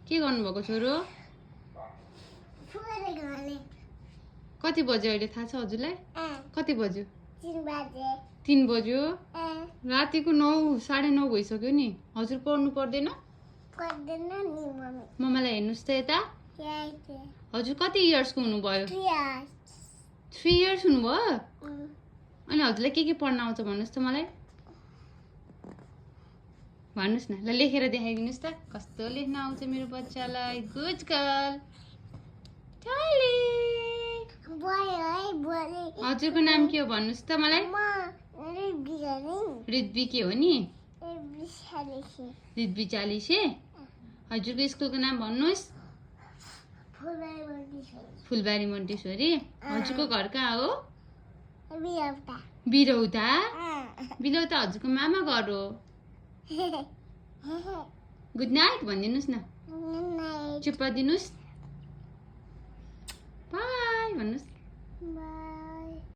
के गर्नुभएको छोरो? कति बज्यो अहिले थाहा छ हजुरलाई? कति बज्यो? 3 बज्यो। रातिको 9 9:30 भइसक्यो नि। हजुर पढ्नु पर्दैन? मम्मालाई हेर्नुहोस् त यता। हजुर कति इयर्सको हुनुभयो? 3 इयर्स हुनुभयो? अनि हजुरलाई के पढ्न आउँछ भन्नुहोस् त मलाई? भन्नुहोस् न। ल लेखेर देखाइदिनुहोस् त कस्तो लेख्न आउँछ मेरो बच्चालाई। Good girl. हजुरको नाम के हो भन्नुहोस् त मलाई? रिद्वी के हो नि? रिद्वी चालिसे। हजुरको स्कुलको नाम भन्नुहोस्? फुलबारी मोन्टेश्वरी। हजुरको घर कहाँ हो? बिरौता। बिरौता हजुरको मामा घर हो। गुड नाइट भनिदिनुहोस् न। चुप्प दिनुहोस्। बाई भन्नुहोस्।